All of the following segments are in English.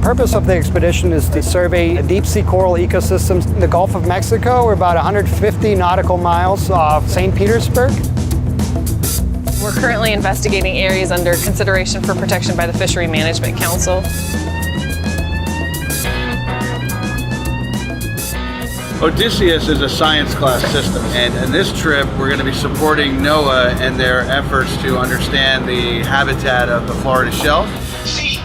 purpose of the expedition is to survey deep-sea coral ecosystems in the Gulf of Mexico. We're about 150 nautical miles off St. Petersburg. We're currently investigating areas under consideration for protection by the Fishery Management Council. Odysseus is a science class system, and in this trip we're going to be supporting NOAA in their efforts to understand the habitat of the Florida shelf. See, you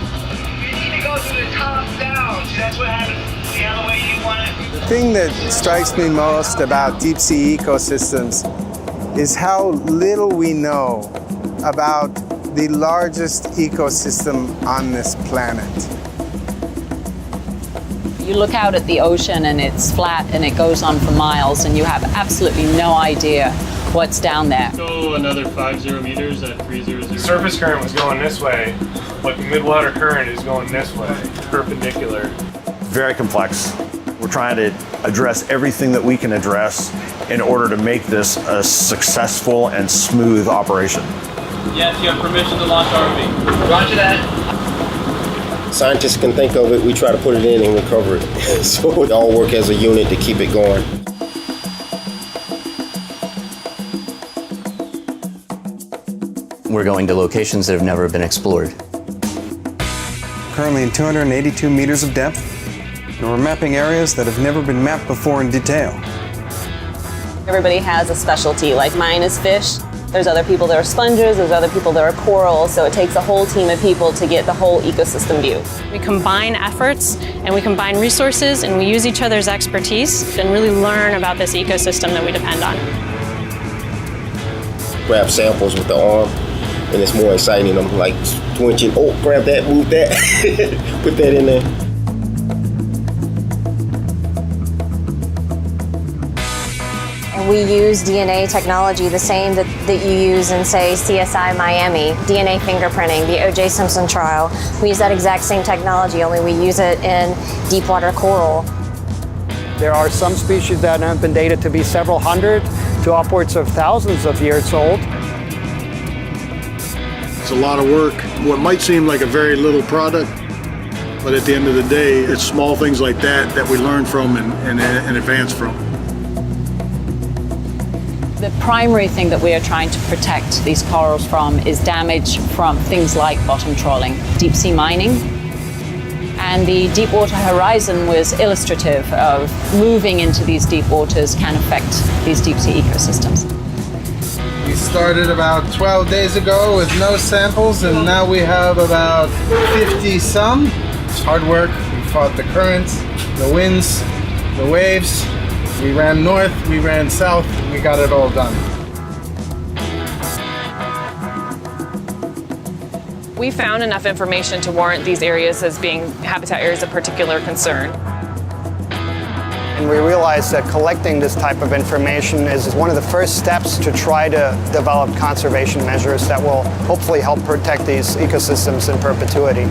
need to go to the top down. See, that's what happens. See how the way you want it? The thing that strikes me most about deep sea ecosystems is how little we know about the largest ecosystem on this planet. You look out at the ocean and it's flat and it goes on for miles and you have absolutely no idea what's down there. Go another 50 meters at 300. Surface current was going this way, but the midwater current is going this way, perpendicular. Very complex. We're trying to address everything that we can address in order to make this a successful and smooth operation. Yes, you have permission to launch ROV. Roger that. Scientists can think of it, we try to put it in and recover it. So it all work as a unit to keep it going. We're going to locations that have never been explored. Currently in 282 meters of depth, and we're mapping areas that have never been mapped before in detail. Everybody has a specialty, like mine is fish. There's other people that are sponges, there's other people that are coral, so it takes a whole team of people to get the whole ecosystem view. We combine efforts and we combine resources and we use each other's expertise and really learn about this ecosystem that we depend on. Grab samples with the arm, and it's more exciting. I'm like twinching, oh, grab that, move that, put that in there. We use DNA technology, the same that you use in, say, CSI Miami, DNA fingerprinting, the O.J. Simpson trial. We use that exact same technology, only we use it in deep water coral. There are some species that have been dated to be several hundred to upwards of thousands of years old. It's a lot of work. What might seem like a very little product, but at the end of the day, it's small things like that we learn from and advance from. The primary thing that we are trying to protect these corals from is damage from things like bottom trawling, deep sea mining. And the Deepwater Horizon was illustrative of moving into these deep waters can affect these deep sea ecosystems. We started about 12 days ago with no samples, and now we have about 50 some. It's hard work. We fought the currents, the winds, the waves. We ran north, we ran south, we got it all done. We found enough information to warrant these areas as being habitat areas of particular concern. And we realized that collecting this type of information is one of the first steps to try to develop conservation measures that will hopefully help protect these ecosystems in perpetuity.